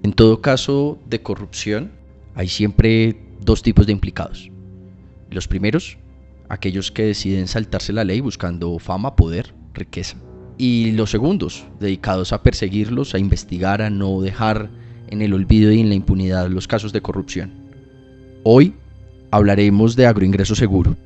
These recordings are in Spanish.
En todo caso de corrupción, hay siempre dos tipos de implicados. Los primeros, aquellos que deciden saltarse la ley buscando fama, poder, riqueza. Y los segundos, dedicados a perseguirlos, a investigar, a no dejar en el olvido y en la impunidad los casos de corrupción. Hoy hablaremos de Agroingreso Seguro,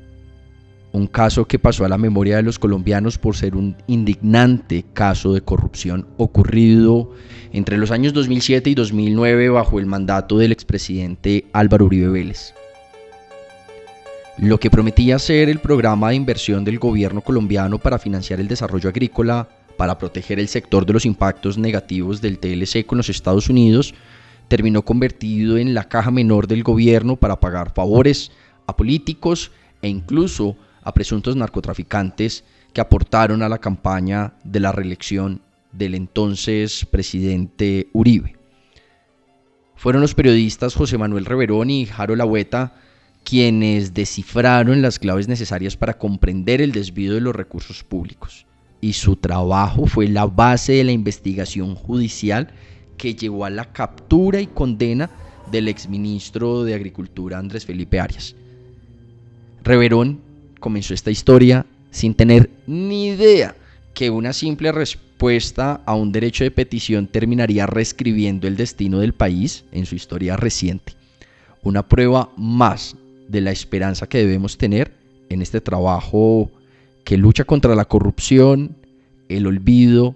un caso que pasó a la memoria de los colombianos por ser un indignante caso de corrupción ocurrido entre los años 2007 y 2009 bajo el mandato del expresidente Álvaro Uribe Vélez. Lo que prometía ser el programa de inversión del gobierno colombiano para financiar el desarrollo agrícola, para proteger el sector de los impactos negativos del TLC con los Estados Unidos, terminó convertido en la caja menor del gobierno para pagar favores a políticos e incluso a presuntos narcotraficantes que aportaron a la campaña de la reelección del entonces presidente Uribe. Fueron los periodistas José Manuel Reverón y Harold Agüeta quienes descifraron las claves necesarias para comprender el desvío de los recursos públicos. Y su trabajo fue la base de la investigación judicial que llevó a la captura y condena del exministro de Agricultura Andrés Felipe Arias. Reverón comenzó esta historia sin tener ni idea que una simple respuesta a un derecho de petición terminaría reescribiendo el destino del país en su historia reciente. Una prueba más de la esperanza que debemos tener en este trabajo que lucha contra la corrupción, el olvido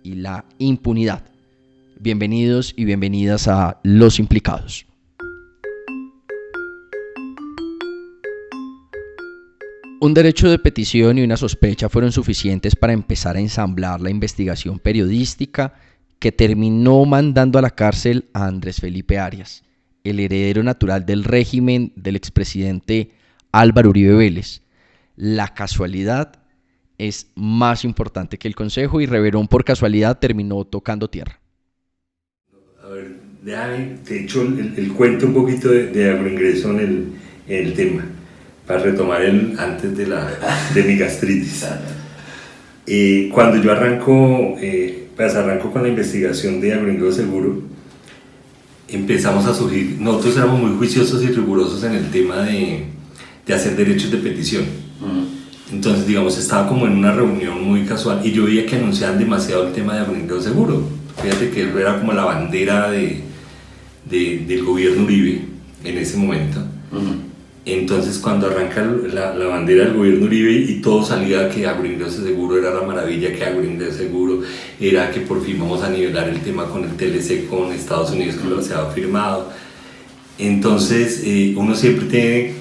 y la impunidad. Bienvenidos y bienvenidas a Los Implicados. Un derecho de petición y una sospecha fueron suficientes para empezar a ensamblar la investigación periodística que terminó mandando a la cárcel a Andrés Felipe Arias, el heredero natural del régimen del expresidente Álvaro Uribe Vélez. La casualidad es más importante que el consejo y Reverón por casualidad terminó tocando tierra. A ver, déjame, te echo el cuento un poquito de Agroingreso en el tema, para retomar antes de mi gastritis. Cuando yo arranco con la investigación de Agroingreso Seguro, empezamos a surgir, nosotros éramos muy juiciosos y rigurosos en el tema de hacer derechos de petición. Entonces, digamos, estaba como en una reunión muy casual y yo veía que anunciaban demasiado el tema de Agroingreso Seguro. Fíjate que era como la bandera del gobierno Uribe en ese momento. Entonces, cuando arranca la bandera del gobierno Uribe y todo salía que Agroingreso Seguro era la maravilla, que Agroingreso Seguro era que por fin vamos a nivelar el tema con el TLC con Estados Unidos, que lo se ha firmado. Entonces, uno siempre tiene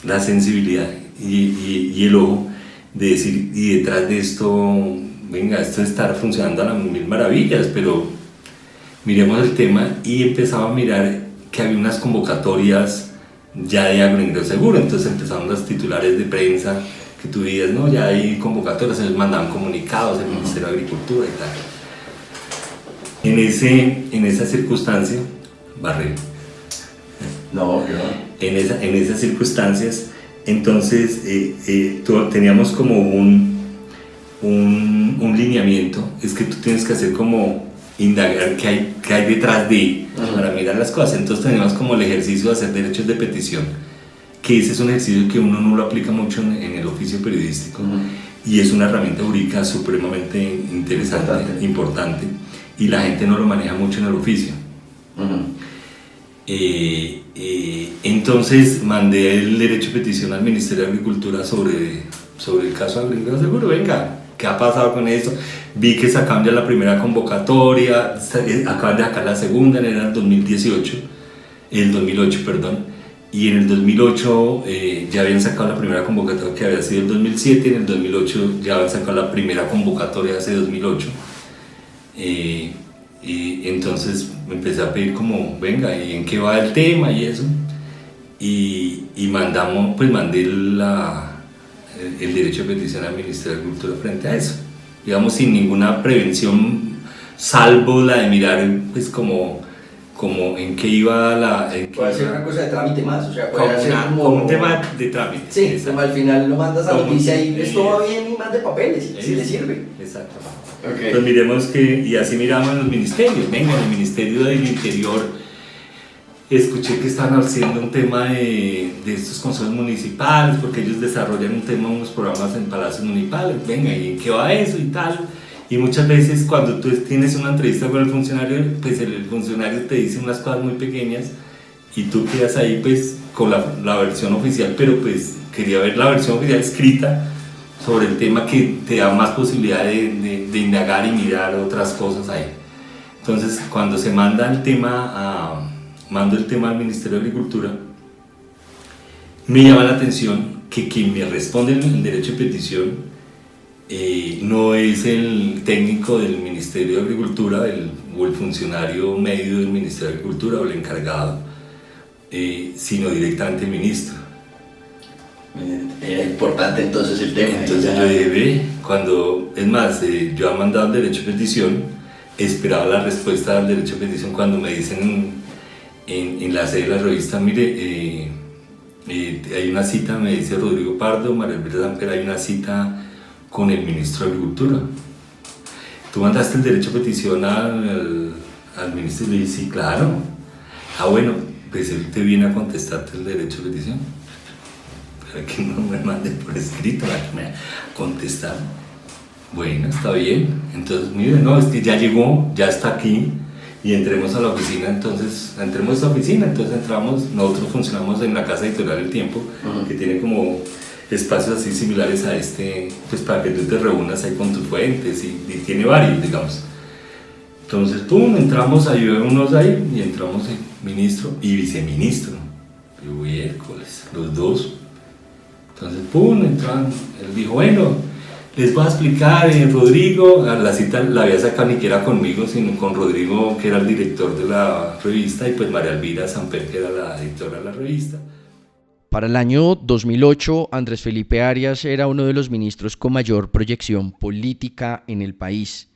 la sensibilidad y el ojo de decir, y detrás de esto, venga, esto está funcionando a las mil maravillas, pero miremos el tema y empezaba a mirar que había unas convocatorias ya de Agroingreso Seguro. Entonces empezaron los titulares de prensa que tú veías, ¿no? Ya hay convocatorias, ellos mandaban comunicados, el Ministerio de Agricultura y tal. En esa circunstancia, Barrero. No, yo. En esas circunstancias, entonces teníamos como un lineamiento, es que tú tienes que hacer como indagar qué hay detrás de, para mirar las cosas. Entonces teníamos como el ejercicio de hacer derechos de petición, que ese es un ejercicio que uno no lo aplica mucho en el oficio periodístico, y es una herramienta jurídica supremamente interesante, importante, y la gente no lo maneja mucho en el oficio. Entonces mandé el derecho de petición al Ministerio de Agricultura sobre el caso de Agroingreso Seguro. Venga, ¿qué ha pasado con eso? Vi que sacaban ya la primera convocatoria, acaban de sacar la segunda, era el 2018, el 2008, perdón, y en el 2008 ya habían sacado la primera convocatoria, que había sido el 2007, y en el 2008 ya habían sacado la primera convocatoria de ese 2008. Y entonces me empecé a pedir como, venga, ¿y en qué va el tema y eso? Y mandé el derecho de petición al Ministerio de Agricultura frente a eso, digamos, sin ninguna prevención, salvo la de mirar pues como en qué iba puede ser una cosa de trámite más, o sea, puede ser como un tema de trámite. Sí, como al final lo mandas a la noticia y esto va bien y mande papeles, si le sirve. Exacto. Okay. Entonces miremos que, y así miramos en los ministerios. Venga, en el Ministerio del Interior escuché que estaban haciendo un tema de estos consejos municipales, porque ellos desarrollan un tema, unos programas en palacios municipales. Venga, ¿y en qué va eso y tal? Y muchas veces cuando tú tienes una entrevista con el funcionario, pues el funcionario te dice unas cosas muy pequeñas y tú quedas ahí pues con la versión oficial, pero pues quería ver la versión oficial escrita sobre el tema que te da más posibilidad de indagar y mirar otras cosas ahí. Entonces cuando se manda el tema mando el tema al Ministerio de Agricultura, me llama la atención que quien me responde el derecho de petición no es el técnico del Ministerio de Agricultura o el funcionario medio del Ministerio de Agricultura o el encargado, sino directamente el ministro. Era importante entonces el tema. Entonces yo dije, es más, yo he mandado el derecho de petición, esperaba la respuesta del derecho de petición cuando me dicen en la sede de la revista, mire, hay una cita, me dice Rodrigo Pardo, María Elvira Samper, hay una cita con el ministro de Agricultura. ¿Tú mandaste el derecho de petición al ministro? Y le dije, sí, claro. Bueno, pues él te viene a contestarte el derecho de petición. Para que no me mande por escrito, para que me contestar. Bueno, está bien. Entonces, mire, no, es que ya llegó, ya está aquí. Y entremos a la oficina, entonces entramos, nosotros funcionamos en la Casa Editorial El Tiempo, que tiene como espacios así similares a este, pues para que tú te reúnas ahí con tus fuentes, y tiene varios, digamos. Entonces, entramos, ayudémonos ahí, y entramos el ministro y viceministro, y miércoles, los dos. Entonces, entran, él dijo, bueno, les voy a explicar, Rodrigo, la cita la había sacado ni que era conmigo, sino con Rodrigo, que era el director de la revista, y pues María Elvira Samper, que era la editora de la revista. Para el año 2008, Andrés Felipe Arias era uno de los ministros con mayor proyección política en el país.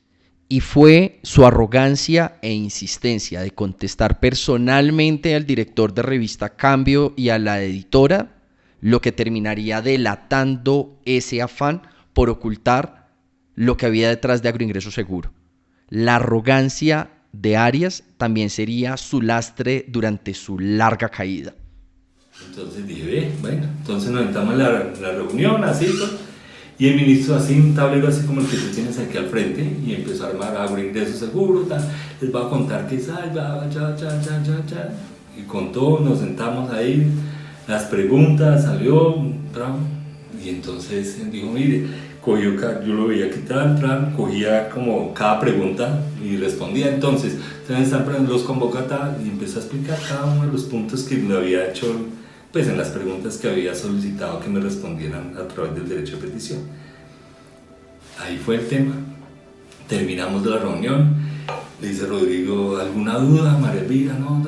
Y fue su arrogancia e insistencia de contestar personalmente al director de revista Cambio y a la editora lo que terminaría delatando ese afán por ocultar lo que había detrás de Agroingreso Seguro. La arrogancia de Arias también sería su lastre durante su larga caída. Entonces dije, bueno, entonces nos sentamos en la reunión, así, y el ministro así, un tablero así como el que tú tienes aquí al frente, y empezó a armar Agroingreso Seguro, les voy a contar que es, y contó, nos sentamos ahí, las preguntas, salió, y entonces dijo, mire, yo lo veía quitar, cogía como cada pregunta y respondía. Entonces los convocaba y empezó a explicar cada uno de los puntos que le había hecho, pues en las preguntas que había solicitado que me respondieran a través del derecho de petición. Ahí fue el tema. Terminamos de la reunión. Le dice Rodrigo, ¿alguna duda? María Elvira, ¿no?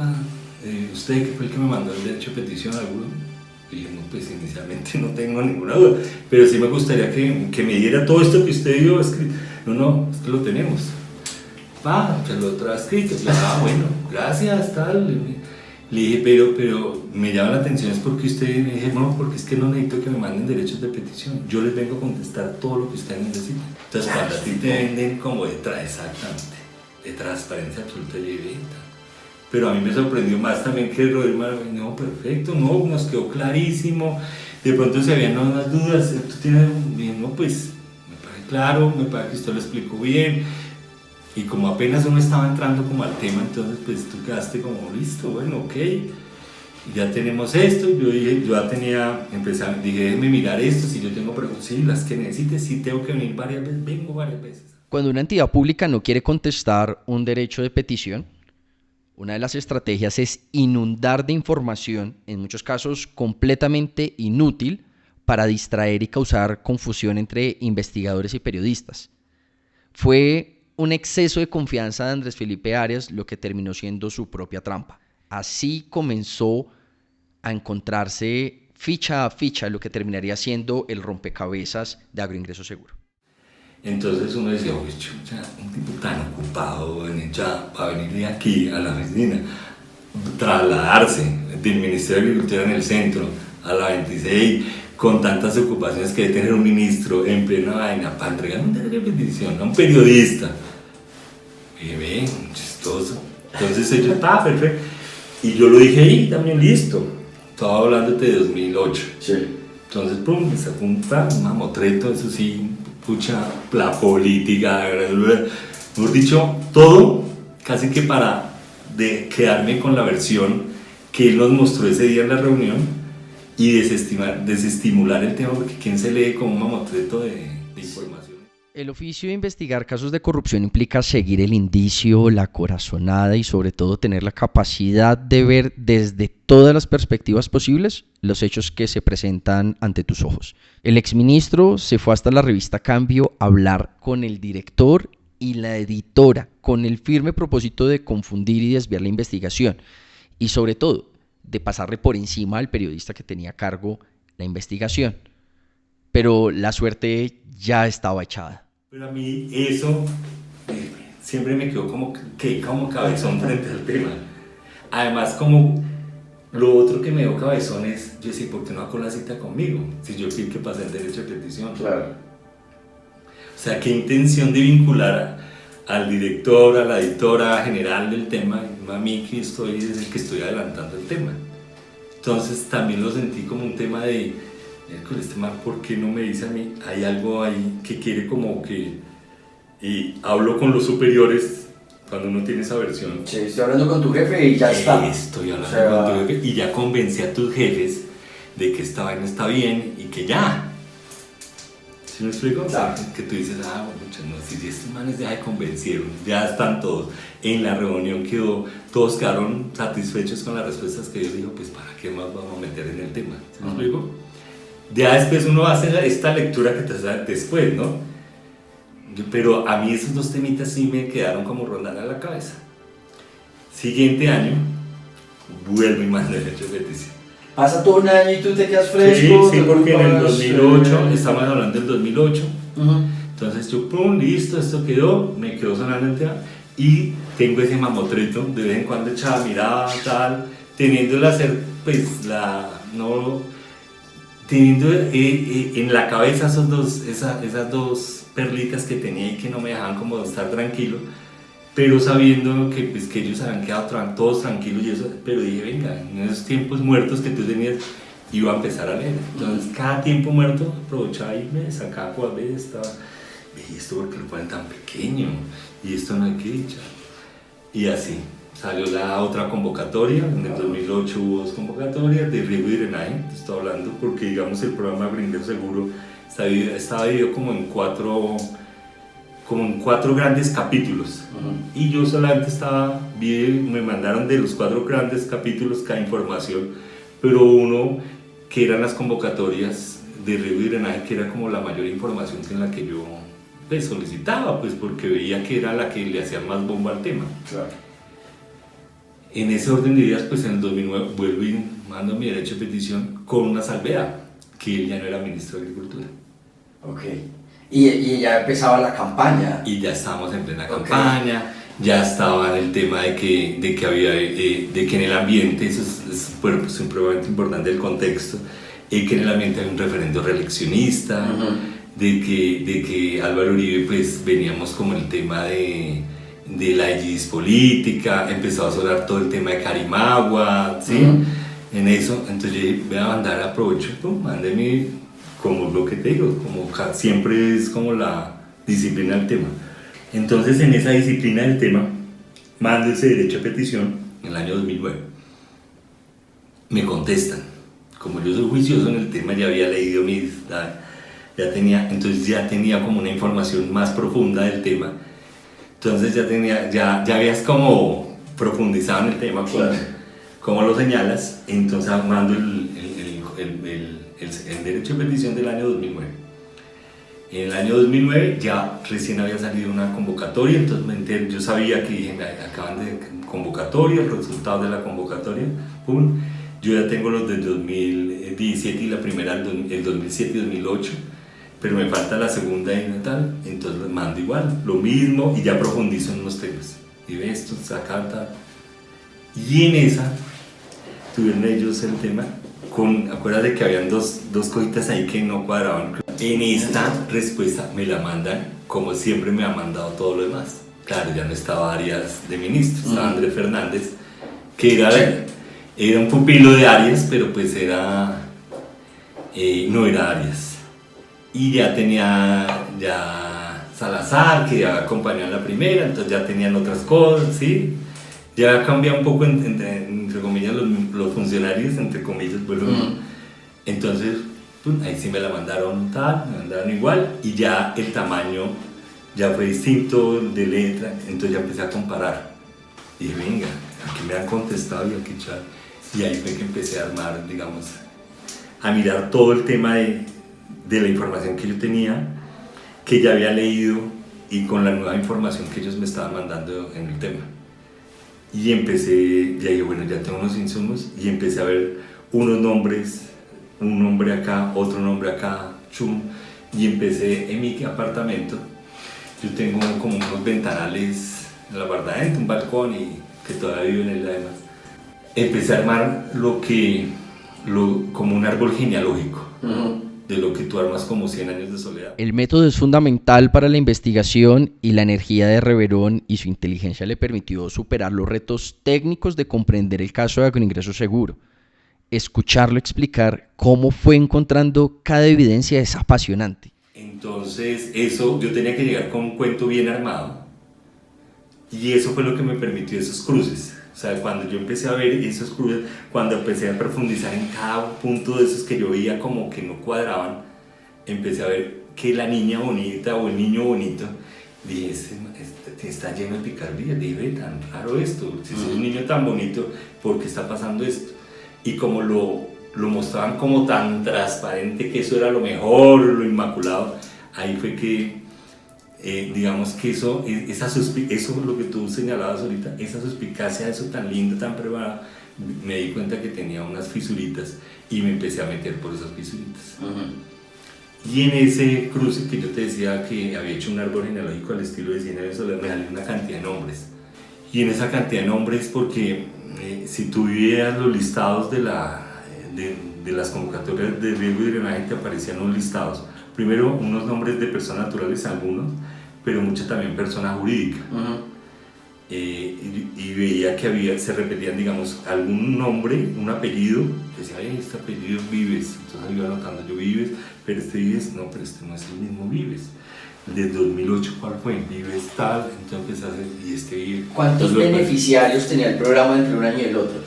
¿Usted que fue el que me mandó el derecho de petición? ¿Alguno? Y yo, no, pues inicialmente no tengo ninguna duda, pero sí me gustaría que me diera todo esto que usted dio escrito. No, esto lo tenemos. Se lo trae escrito. Bueno, gracias, tal. Le dije, pero me llama la atención es porque usted, me dije, no, porque es que no necesito que me manden derechos de petición. Yo les vengo a contestar todo lo que ustedes necesitan. Entonces, cuando a ti te venden como exactamente, de transparencia absoluta y evidente. Pero a mí me sorprendió más también que Rodrigo, no, perfecto, no, nos quedó clarísimo, de pronto se habían unas dudas, tú tienes, no, pues, me parece claro, me parece que usted lo explicó bien, y como apenas uno estaba entrando como al tema, entonces pues tú quedaste como, listo, bueno, ok, ya tenemos esto, dije, dije, déjeme mirar esto, si yo tengo preguntas, sí, las que necesites, sí tengo que venir varias veces, vengo varias veces. Cuando una entidad pública no quiere contestar un derecho de petición, una de las estrategias es inundar de información, en muchos casos completamente inútil, para distraer y causar confusión entre investigadores y periodistas. Fue un exceso de confianza de Andrés Felipe Arias lo que terminó siendo su propia trampa. Así comenzó a encontrarse ficha a ficha lo que terminaría siendo el rompecabezas de Agroingreso Seguro. Entonces uno decía, uy, chucha, un tipo tan ocupado ya para venir de aquí a la oficina, trasladarse del Ministerio de Agricultura en el centro a la 26, con tantas ocupaciones que debe tener un ministro en plena vaina para entregar un derecho de petición a un periodista. Y ven, chistoso. Entonces ellos, perfecto. Y yo lo dije ahí también, listo. Estaba hablándote de 2008. Sí. Entonces, pum, me sacó un mamotreto, eso sí, pucha, la política, mejor dicho, todo casi que para quedarme con la versión que él nos mostró ese día en la reunión y desestimular el tema, porque ¿quién se lee con un mamotreto de información? El oficio de investigar casos de corrupción implica seguir el indicio, la corazonada y sobre todo tener la capacidad de ver desde todas las perspectivas posibles los hechos que se presentan ante tus ojos. El exministro se fue hasta la revista Cambio a hablar con el director y la editora con el firme propósito de confundir y desviar la investigación y sobre todo de pasarle por encima al periodista que tenía a cargo la investigación. Pero la suerte ya estaba echada. Pero a mí eso siempre me quedó como cabezón frente al tema. Además, como lo otro que me dio cabezón es, yo decía, ¿por qué no hago la cita conmigo? Si yo fui el que pasé el derecho de petición. Claro. O sea, qué intención de vincular al director, a la editora general del tema, a mí que es el que estoy adelantando el tema. Entonces también lo sentí como un tema de, con este man, ¿por qué no me dice a mí? Hay algo ahí que quiere como que... Y hablo con los superiores cuando uno tiene esa versión. Sí, estoy hablando con tu jefe y ya está. Estoy hablando con tu jefe y ya convencí a tus jefes de que esta vaina está bien y que ya. ¿Sí me explico? Claro. Que tú dices, bueno, no, si estos manes ya se convencieron, ya están todos. En la reunión todos quedaron satisfechos con las respuestas que yo digo, pues ¿para qué más vamos a meter en el tema? ¿Sí me explico? Ya después uno hace esta lectura que te da después, ¿no? Pero a mí esos dos temitas sí me quedaron como rondando en la cabeza. Siguiente año, vuelvo y mando el hecho de petición. Pasa todo un año y tú te quedas fresco. Sí, porque en el 2008, estamos hablando del 2008, entonces yo, pum, listo, esto quedó, me quedó sonando el tema y tengo ese mamotreto, de vez en cuando echaba mirada, tal, teniéndole a hacer, pues, teniendo en la cabeza esas dos perlitas que tenía y que no me dejaban como estar tranquilo, pero sabiendo que, pues, que ellos habían quedado todos tranquilos y eso, pero dije, venga, en esos tiempos muertos que tú tenías, iba a empezar a leer. Entonces, cada tiempo muerto, aprovechaba y me sacaba cuál vez estaba, y esto porque lo ponen tan pequeño, y esto no hay que echar. Y así, salió la otra convocatoria, en el 2008 hubo 2 convocatorias de riego y drenaje, te estoy hablando, porque digamos el programa Agroingreso Seguro estaba dividido como en cuatro grandes capítulos. Y yo solamente me mandaron de los 4 grandes capítulos cada información, pero uno que eran las convocatorias de riego y drenaje, que era como la mayor información en la que yo solicitaba, pues porque veía que era la que le hacía más bomba al tema. Claro. En ese orden de ideas, pues en el 2009 vuelvo y mando mi derecho de petición con una salvedad, que él ya no era ministro de Agricultura. Ok. Y ya empezaba la campaña. Y ya estábamos en plena campaña, ya estaba el tema de que en el ambiente, eso es supremamente importante el contexto, que en el ambiente hay un referendo reeleccionista, de que Álvaro Uribe, pues veníamos como el tema de la IGIS política, empezó a sonar todo el tema de Carimagua, ¿sí? En eso, entonces yo dije, voy a mandar, aprovecho, mándeme, como lo que te digo, como siempre es como la disciplina del tema. Entonces, en esa disciplina del tema, mando ese derecho a petición en el año 2009. Me contestan, como yo soy juicioso en el tema, ya había leído entonces ya tenía como una información más profunda del tema. Entonces ya habías como profundizado en el tema, como lo señalas, entonces mando el derecho de petición del año 2009. En el año 2009 ya recién había salido una convocatoria, entonces yo sabía que dije, acaban de convocatoria, el resultado de la convocatoria, ¡pum! Yo ya tengo los del 2017 y la primera el 2007 y 2008, pero me falta la segunda y tal, entonces les mando igual, lo mismo, y ya profundizo en unos temas. Y ve esto, saca, tal. Y en esa tuvieron ellos el tema acuérdate que habían dos cositas ahí que no cuadraban. En esta respuesta me la mandan como siempre me ha mandado todo lo demás. Claro, ya no estaba Arias de ministro, estaba Andrés Fernández, que era un pupilo de Arias, pero pues no era Arias. Y ya tenía Salazar, que ya acompañó en la primera, entonces ya tenían otras cosas, ¿sí? Ya cambia un poco, entre comillas, los funcionarios, entre comillas, entonces ahí sí me la mandaron me mandaron igual, y ya el tamaño ya fue distinto de letra, entonces ya empecé a comparar. Y dije, venga, aquí me han contestado y aquí ya. Y ahí fue que empecé a armar, digamos, a mirar todo el tema de la información que yo tenía, que ya había leído, y con la nueva información que ellos me estaban mandando en el tema. Y empecé, ya dije, bueno, ya tengo unos insumos, y empecé a ver unos nombres, un nombre acá, otro nombre acá, y empecé en mi apartamento. Yo tengo como unos ventanales en el apartamento, un balcón, y que todavía vivo en él además. Empecé a armar como un árbol genealógico, de lo que tú armas como 100 años de soledad. El método es fundamental para la investigación y la energía de Reverón y su inteligencia le permitió superar los retos técnicos de comprender el caso de Agroingreso Seguro. Escucharlo explicar cómo fue encontrando cada evidencia es apasionante. Entonces yo tenía que llegar con un cuento bien armado, y eso fue lo que me permitió esos cruces. O sea, cuando yo empecé a ver esos cruces, cuando empecé a profundizar en cada punto de esos que yo veía como que no cuadraban, empecé a ver que la niña bonita o el niño bonito, dije, este está lleno de picardía, dije, tan raro esto, si es un niño tan bonito, ¿por qué está pasando esto? Y como lo mostraban como tan transparente, que eso era lo mejor, lo inmaculado, ahí fue que digamos que eso lo que tú señalabas ahorita, esa suspicacia, eso tan lindo, tan preparado, me di cuenta que tenía unas fisuritas y me empecé a meter por esas fisuritas. Y en ese cruce que yo te decía que había hecho un árbol genealógico al estilo de 100 años de soledad, me salió una cantidad de nombres. Y en esa cantidad de nombres, porque si tú vieras los listados de las convocatorias de riesgo y drenaje, te aparecían unos listados. Primero, unos nombres de personas naturales, algunos, pero muchas también personas jurídicas. Y veía que se repetían, digamos, algún nombre, un apellido, decía, este apellido es Vives, entonces iba anotando yo Vives, pero este Vives, no, pero este no es el mismo Vives. De 2008, ¿cuál fue? Vives tal, entonces empecé a hacer, y este Vives. ¿Cuántos beneficiarios tenía el programa entre un año y el otro?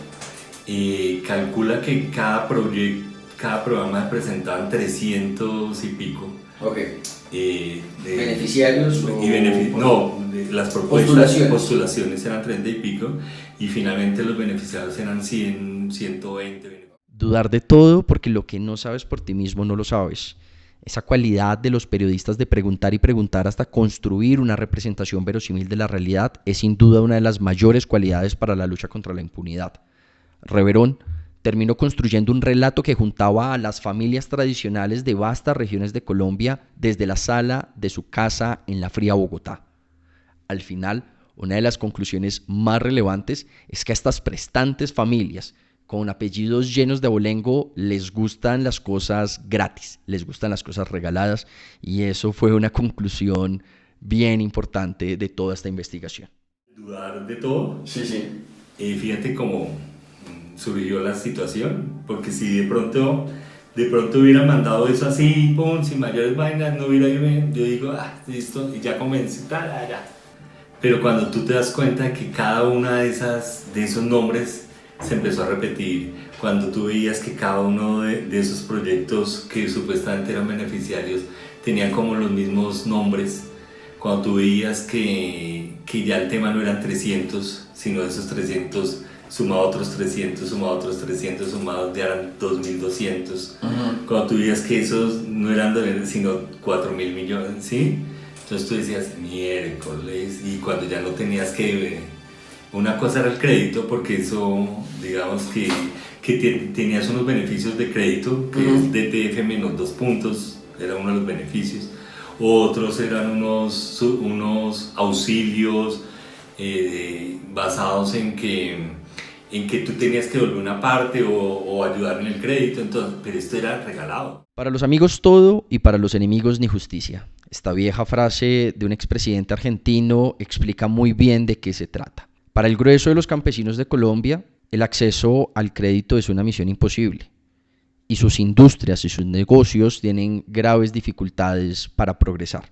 Calcula que cada programa presentaban 300 y pico. Ok. ¿Beneficiarios las postulaciones eran 30 y pico, y finalmente los beneficiarios eran 100, 120. Dudar de todo porque lo que no sabes por ti mismo no lo sabes. Esa cualidad de los periodistas de preguntar y preguntar hasta construir una representación verosímil de la realidad es sin duda una de las mayores cualidades para la lucha contra la impunidad. Reverón terminó construyendo un relato que juntaba a las familias tradicionales de vastas regiones de Colombia desde la sala de su casa en la fría Bogotá. Al final, una de las conclusiones más relevantes es que a estas prestantes familias con apellidos llenos de abolengo les gustan las cosas gratis, les gustan las cosas regaladas, y eso fue una conclusión bien importante de toda esta investigación. Dudar de todo. Sí. Fíjate cómo surgió la situación, porque si de pronto hubiera mandado eso así, sin mayores vainas, no hubiera ido, yo digo, listo, y ya comencé, ya. Pero cuando tú te das cuenta de que cada una de esos nombres se empezó a repetir, cuando tú veías que cada uno de esos proyectos que supuestamente eran beneficiarios tenían como los mismos nombres, cuando tú veías que ya el tema no eran 300, sino de esos 300 sumado otros 300, sumado otros 300, sumados ya eran 2.200. Cuando tú veías que esos no eran sino 4.000 millones, ¿sí? Entonces tú decías, miércoles, y cuando ya no tenías que... Una cosa era el crédito, porque eso, digamos que tenías unos beneficios de crédito, que es DTF menos 2 puntos, era uno de los beneficios. Otros eran unos auxilios basados en que en que tú tenías que devolver una parte o ayudar en el crédito, entonces, pero esto era regalado. Para los amigos todo y para los enemigos ni justicia. Esta vieja frase de un expresidente argentino explica muy bien de qué se trata. Para el grueso de los campesinos de Colombia, el acceso al crédito es una misión imposible y sus industrias y sus negocios tienen graves dificultades para progresar.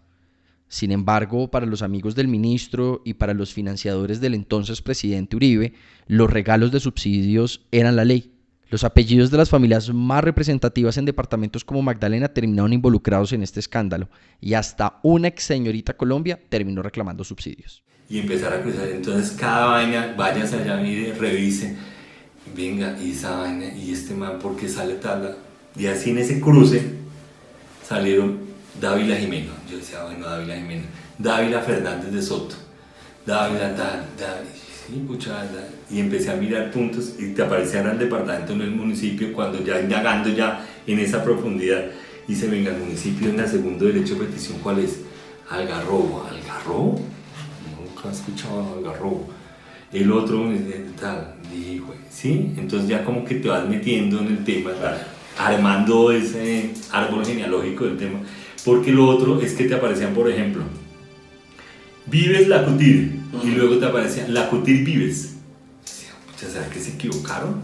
Sin embargo, para los amigos del ministro y para los financiadores del entonces presidente Uribe, los regalos de subsidios eran la ley. Los apellidos de las familias más representativas en departamentos como Magdalena terminaron involucrados en este escándalo y hasta una ex señorita Colombia terminó reclamando subsidios. Y empezar a cruzar, entonces cada vaina, vayas allá, mire, revise, venga, y esa vaina, y este man, ¿por qué sale tal? Y así en ese cruce salieron Dávila Jimeno, yo decía, bueno, Dávila Jimeno, Dávila Fernández de Soto, Dávila tal, sí, pucha, y empecé a mirar puntos y te aparecían al departamento en el municipio cuando ya indagando ya en esa profundidad, y se venga al municipio en la segundo derecho de petición, ¿cuál es? Algarrobo, ¿Algarrobo? Nunca he escuchado Algarrobo. El otro, tal, dije, sí, entonces ya como que te vas metiendo en el tema, tal, armando ese árbol genealógico del tema. Porque lo otro es que te aparecían, por ejemplo, Vives Lacutir, y luego te aparecían Lacutir Vives. ¿Será que se equivocaron?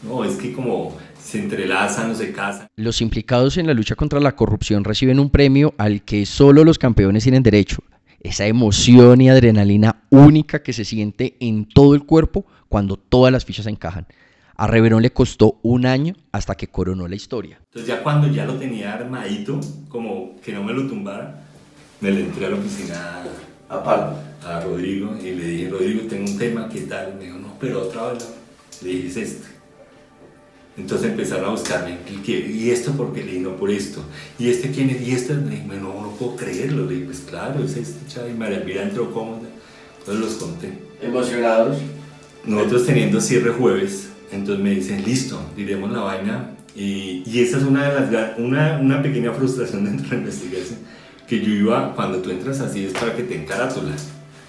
No, es que como se entrelazan o se casan. Los implicados en la lucha contra la corrupción reciben un premio al que solo los campeones tienen derecho. Esa emoción y adrenalina única que se siente en todo el cuerpo cuando todas las fichas encajan. A Reverón le costó un año hasta que coronó la historia. Entonces ya cuando ya lo tenía armadito, como que no me lo tumbara, me le entré a la oficina a Rodrigo y le dije, Rodrigo, tengo un tema, ¿qué tal? Me dijo, no, pero otra vez le dije, es este. Entonces empezaron a buscarme, ¿y esto por qué? Le dije, no, por esto. ¿Y este quién es? ¿Y este? Le dije, no puedo creerlo. Le dije, pues claro, es este, chaval. Y María Elvira entró cómoda. Entonces los conté. ¿Emocionados? Nosotros teniendo cierre jueves, entonces me dicen, listo, diremos la vaina. Y esa es una pequeña frustración dentro de la investigación. Que yo iba, cuando tú entras así, es para que te den carátula.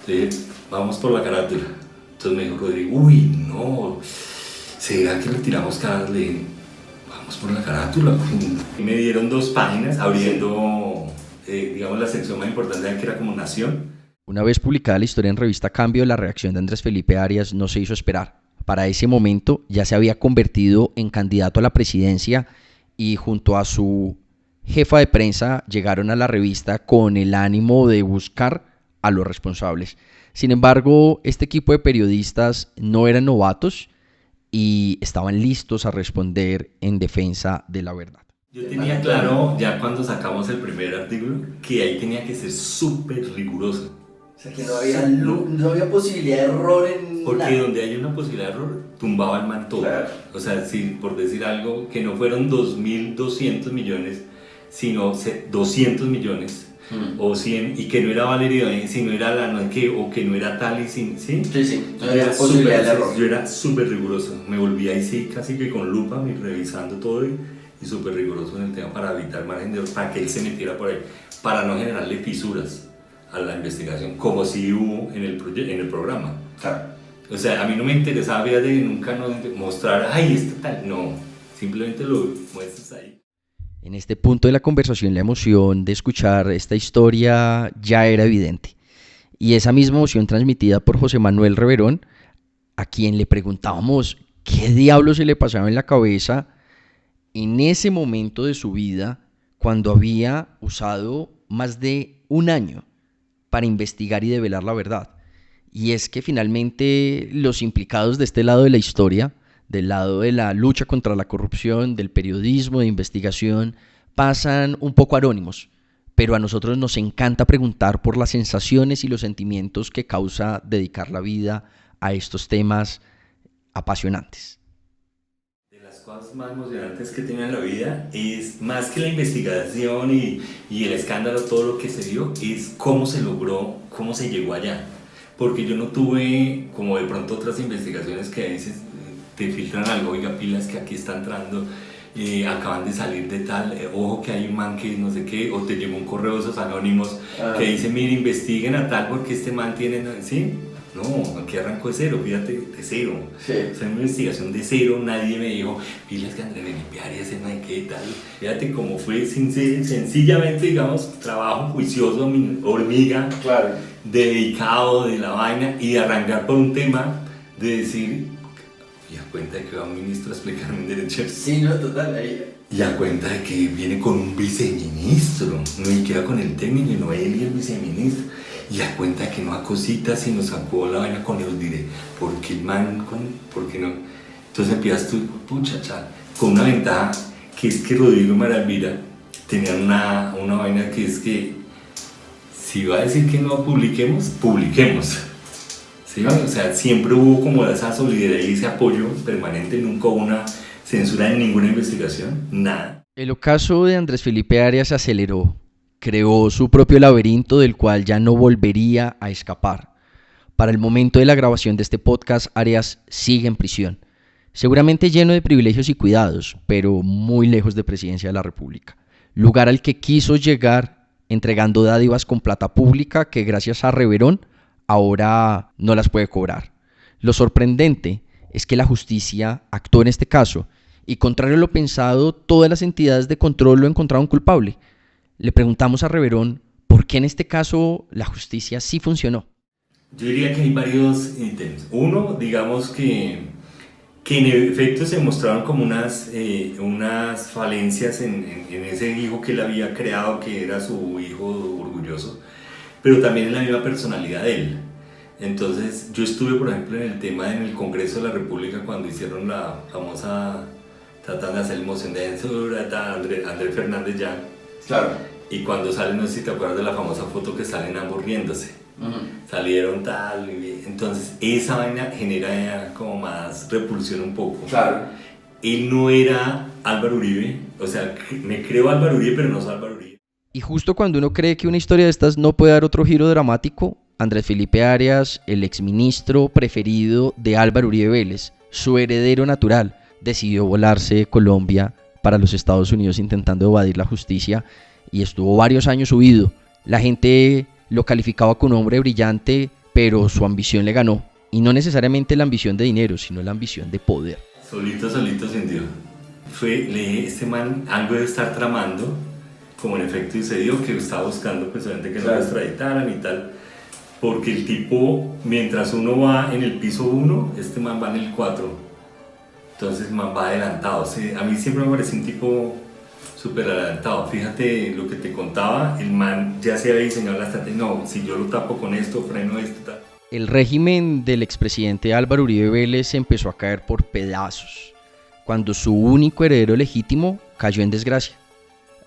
Entonces, vamos por la carátula. Entonces me dijo Rodrigo, uy, no. ¿Será que le tiramos carátula? Le dije, vamos por la carátula. Y me dieron 2 páginas abriendo, digamos, la sección más importante que era como Nación. Una vez publicada la historia en revista Cambio, la reacción de Andrés Felipe Arias no se hizo esperar. Para ese momento ya se había convertido en candidato a la presidencia y junto a su jefa de prensa llegaron a la revista con el ánimo de buscar a los responsables. Sin embargo, este equipo de periodistas no eran novatos y estaban listos a responder en defensa de la verdad. Yo tenía claro, ya cuando sacamos el primer artículo, que ahí tenía que ser súper riguroso. O sea, que no había posibilidad de error en Porque nada. donde hay una posibilidad de error, tumbaba el man todo. Claro. O sea, si, por decir algo, que no fueron 2.200 millones, sino 200 millones. O 100, y que no era Valerio, si no era la no, que, o que no era tal y sin, ¿sí? Sí, no había posibilidad de error. Yo era súper riguroso, me volví ahí sí, casi que con lupa, revisando todo y súper riguroso en el tema para evitar margen de error, para que él se metiera por ahí, para no generarle fisuras a la investigación, como si hubo en el programa. Claro. O sea, a mí no me interesaba, fíjate, nunca mostrar, ay, esto tal, no, simplemente lo muestras ahí. En este punto de la conversación, la emoción de escuchar esta historia ya era evidente. Y esa misma emoción transmitida por José Manuel Reverón, a quien le preguntábamos qué diablo se le pasaba en la cabeza en ese momento de su vida, cuando había usado más de un año para investigar y develar la verdad. Y es que finalmente los implicados de este lado de la historia, del lado de la lucha contra la corrupción, del periodismo de investigación, pasan un poco anónimos, pero a nosotros nos encanta preguntar por las sensaciones y los sentimientos que causa dedicar la vida a estos temas apasionantes. De las cosas más emocionantes que tiene en la vida es, más que la investigación y el escándalo, todo lo que se dio, es cómo se logró, cómo se llegó allá. Porque yo no tuve, como de pronto otras investigaciones que a veces te filtran algo, oiga, pilas que aquí está entrando, acaban de salir de tal, ojo que hay un man que no sé qué, o te llegó un correo de esos anónimos que dice, mire, investiguen a tal porque este man tiene, ¿sí? No, aquí arrancó de cero, fíjate, de cero. Sí. O sea, una investigación de cero, nadie me dijo, pilas que Andrés Felipe Arias, ¿qué tal? Fíjate cómo fue sencillamente, digamos, trabajo juicioso, hormiga, Claro. dedicado de la vaina y de arrancar por un tema de decir, y a cuenta de que va un ministro a explicarme en derecho. Sí, no, total, ahí. Y a cuenta de que viene con un viceministro, no y queda con el técnico y no él y el viceministro. Y a cuenta de que no a cositas y nos sacó la vaina con los diré, ¿por qué el man? ¿Por qué no? Entonces empiezas tú, pucha, con una ventaja que es que Rodrigo y María Elvira tenían una vaina que es que si va a decir que no publiquemos, publiquemos. ¿Sí? O sea, siempre hubo como esa solidaridad y ese apoyo permanente, nunca hubo una censura en ninguna investigación, nada. El ocaso de Andrés Felipe Arias se aceleró, creó su propio laberinto del cual ya no volvería a escapar. Para el momento de la grabación de este podcast, Arias sigue en prisión, seguramente lleno de privilegios y cuidados, pero muy lejos de Presidencia de la República, lugar al que quiso llegar entregando dádivas con plata pública que gracias a Reverón ahora no las puede cobrar. Lo sorprendente es que la justicia actuó en este caso y, contrario a lo pensado, todas las entidades de control lo encontraron culpable. Le preguntamos a Reverón por qué en este caso la justicia sí funcionó. Yo diría que hay varios ítems. Uno, digamos que en efecto se mostraron como unas falencias en ese hijo que él había creado, que era su hijo orgulloso, pero también en la misma personalidad de él. Entonces yo estuve, por ejemplo, en el tema en el Congreso de la República cuando hicieron la famosa, tratando de hacer el moción de censura, Andrés Fernández ya. Claro. Y cuando salen, no sé si te acuerdas de la famosa foto que salen ambos riéndose. Salieron tal, entonces esa vaina genera como más repulsión un poco. Claro. Él no era Álvaro Uribe, o sea, me creo Álvaro Uribe, pero no soy Álvaro Uribe. Y justo cuando uno cree que una historia de estas no puede dar otro giro dramático, Andrés Felipe Arias, el exministro preferido de Álvaro Uribe Vélez, su heredero natural, decidió volarse de Colombia para los Estados Unidos intentando evadir la justicia y estuvo varios años huido. La gente lo calificaba como un hombre brillante, pero su ambición le ganó. Y no necesariamente la ambición de dinero, sino la ambición de poder. Solito se hundió. Le dije, este man algo debe estar tramando, como en efecto sucedió, que estaba buscando pues obviamente que no lo extraditaran y tal. Porque el tipo, mientras uno va en el piso 1, este man va en el 4. Entonces man va adelantado. A mí siempre me pareció un tipo súper adelantado. Fíjate lo que te contaba, el man ya se había diseñado la estrategia. No, si yo lo tapo con esto, freno esto, tal. El régimen del expresidente Álvaro Uribe Vélez empezó a caer por pedazos, cuando su único heredero legítimo cayó en desgracia.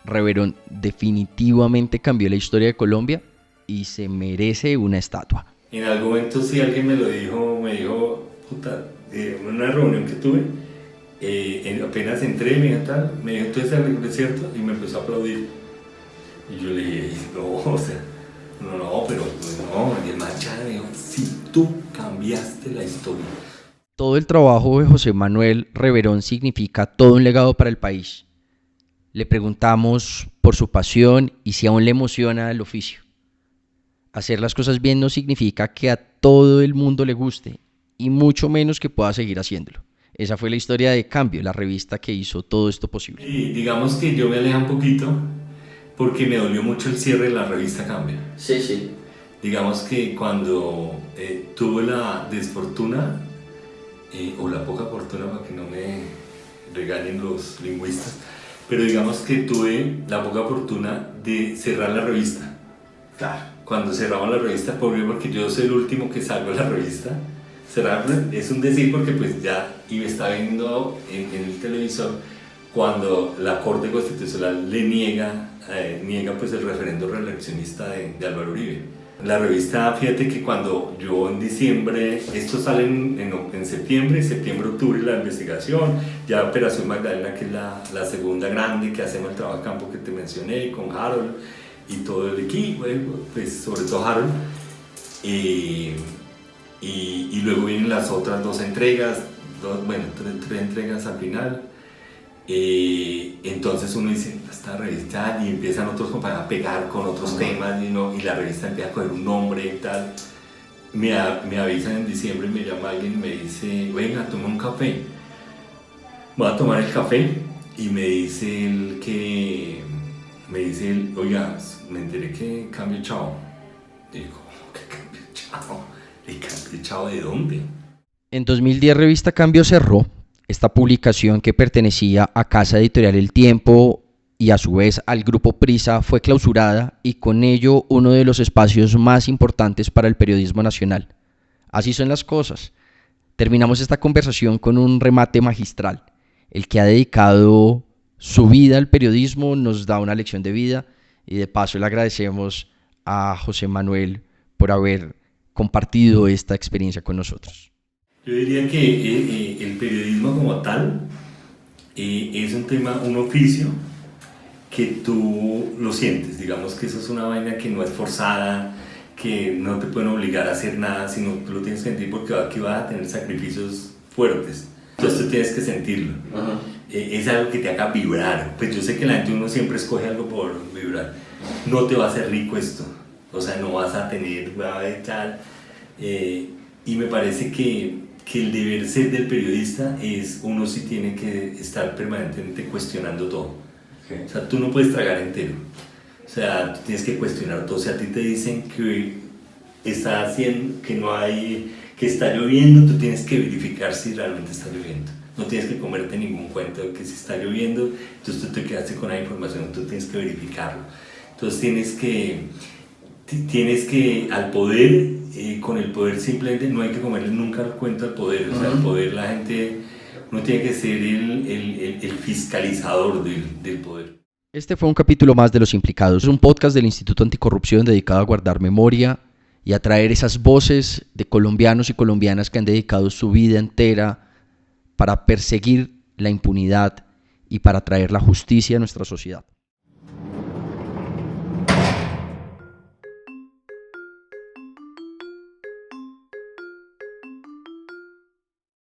Reverón definitivamente cambió la historia de Colombia y se merece una estatua. En algún momento sí alguien me dijo, puta, en una reunión que tuve, apenas entré, me dijo, ¿tú eres el cierto? Y me empezó a aplaudir. Y yo le dije, no, o sea, no, pero pues no. Y el manchado me dijo, si tú cambiaste la historia. Todo el trabajo de José Manuel Reverón significa todo un legado para el país. Le preguntamos por su pasión y si aún le emociona el oficio. Hacer las cosas bien no significa que a todo el mundo le guste, y mucho menos que pueda seguir haciéndolo. Esa fue la historia de Cambio, la revista que hizo todo esto posible. Y digamos que yo me alejé un poquito porque me dolió mucho el cierre de la revista Cambio. Sí. Digamos que cuando tuve la desfortuna, o la poca fortuna, para que no me regañen los lingüistas, pero digamos que tuve la poca fortuna de cerrar la revista. Claro. Cuando cerramos la revista, porque yo soy el último que salgo de la revista, cerrar es un decir porque pues ya me está viendo en el televisor cuando la Corte Constitucional le niega pues el referendo reeleccionista de Álvaro Uribe. La revista, fíjate que cuando yo en diciembre, esto sale en septiembre, octubre la investigación, ya Operación Magdalena, que es la segunda grande que hacemos el trabajo de campo que te mencioné con Harold y todo el equipo, pues sobre todo Harold, y luego vienen las otras dos entregas, tres entregas al final. Entonces uno dice, esta revista, y empiezan otros compañeros a pegar con otros temas y la revista empieza a coger un nombre y tal, me avisan en diciembre, me llama alguien y me dice, venga, toma un café. Voy a tomar el café y me dice él, oiga, me enteré que cambio chao. Digo, ¿cómo que cambio chao? ¿Y cambio chao de dónde? En 2010 Revista Cambio cerró. Esta publicación, que pertenecía a Casa Editorial El Tiempo y a su vez al Grupo Prisa, fue clausurada y con ello uno de los espacios más importantes para el periodismo nacional. Así son las cosas. Terminamos esta conversación con un remate magistral. El que ha dedicado su vida al periodismo nos da una lección de vida y de paso le agradecemos a José Manuel por haber compartido esta experiencia con nosotros. Yo diría que el periodismo como tal es un tema, un oficio que tú lo sientes, digamos que eso es una vaina que no es forzada, que no te pueden obligar a hacer nada, sino que tú lo tienes que sentir porque aquí vas a tener sacrificios fuertes, entonces tú tienes que sentirlo. Es algo que te haga vibrar. Pues yo sé que la gente, uno siempre escoge algo por vibrar. No te va a hacer rico esto, o sea, no vas a tener, tal, y me parece que el deber ser del periodista es, uno sí tiene que estar permanentemente cuestionando todo. O sea, tú no puedes tragar entero. O sea, tú tienes que cuestionar todo. Si a ti te dicen que está haciendo, que no hay, que está lloviendo, tú tienes que verificar si realmente está lloviendo. No tienes que comerte ningún cuento de que si está lloviendo, entonces tú te quedaste con la información, tú tienes que verificarlo. Entonces tienes que al poder, con el poder simplemente no hay que comerle nunca el cuento al poder. O sea, el poder, la gente, uno tiene que ser el fiscalizador del poder. Este fue un capítulo más de Los Implicados, un podcast del Instituto Anticorrupción dedicado a guardar memoria y a traer esas voces de colombianos y colombianas que han dedicado su vida entera para perseguir la impunidad y para traer la justicia a nuestra sociedad.